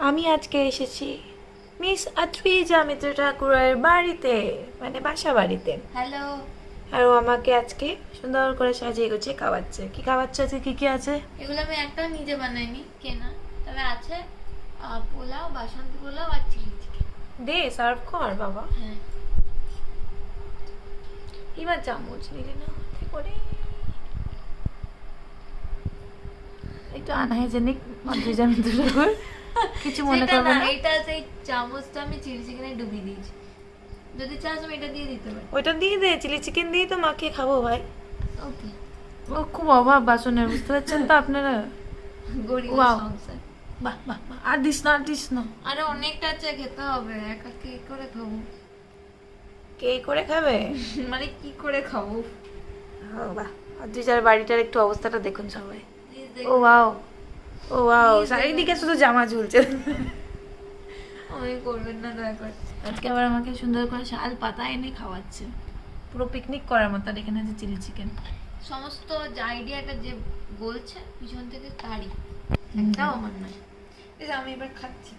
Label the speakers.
Speaker 1: আমি আজকে এসেছি মিস আত্রিজা মিত্র ঠাকুরের বাড়িতে, মানে বাসা বাড়িতে।
Speaker 2: হ্যালো।
Speaker 1: আর ও আমাকে আজকে সুন্দর করে সাজিয়ে গুছিয়ে খাওয়াচ্ছে। কি খাওয়াচ্ছে আজকে? কি কি আছে?
Speaker 2: এগুলো আমি একটাও নিজে বানাইনি, কেনা। তবে আছে পোলাও, বাসন্তী পোলাও আর চিলি চিকেন।
Speaker 1: দে সার্ভ কর বাবা।
Speaker 2: হ্যাঁ,
Speaker 1: এবার চামচ নিলে না হাতে করে একটু আনহাইজেনিক আত্রিজা মিত্র ঠাকুর, কিছু মনে
Speaker 2: সেটা
Speaker 1: করবে
Speaker 2: না,
Speaker 1: না।
Speaker 2: এটা সেই চামচটা আমি চিলি চিকেনে ডুবিয়ে দিয়েছি। যদি চাস আমি এটা দিয়ে দিতে পারি।
Speaker 1: ওইটা দিয়ে দে, চিলি চিকেন দিয়ে তো মাখিয়ে খাবো ভাই।
Speaker 2: ওকে।
Speaker 1: ও খুব অভাব বাসনের, বুঝতে পারছেন তো আপনারা।
Speaker 2: গরিব
Speaker 1: Wow.
Speaker 2: সংসার।
Speaker 1: বাহ বাহ বাহ, আর দিস না আর দিস না।
Speaker 2: আরে অনেকটা আছে, খেতে হবে। একা কি করে খাবো?
Speaker 1: কে করে খাবে?
Speaker 2: মানে কি করে খাবো?
Speaker 1: ও বাহ, আদ্রিজার বাড়িটার একটু অবস্থাটা দেখুন সবাই।
Speaker 2: Please
Speaker 1: ও
Speaker 2: দেখুন।
Speaker 1: ওয়াও, ও ওয়াও,
Speaker 2: Please
Speaker 1: চারিদিকে
Speaker 2: দেখুন।
Speaker 1: শুধু জামা ঝুলছে।
Speaker 2: আমি করবেন না দয়া করে।
Speaker 1: আজকে আবার আমাকে সুন্দর করে শাল পাতা এনে খাওয়াচ্ছে, পুরো পিকনিক করার মতো। আর এখানে আছে চিলি চিকেন।
Speaker 2: সমস্ত যে আইডিয়াটা যে বলছে পিছন থেকে তারই, একটাও আমার নয়। এই যে আমি এবার খাচ্ছি।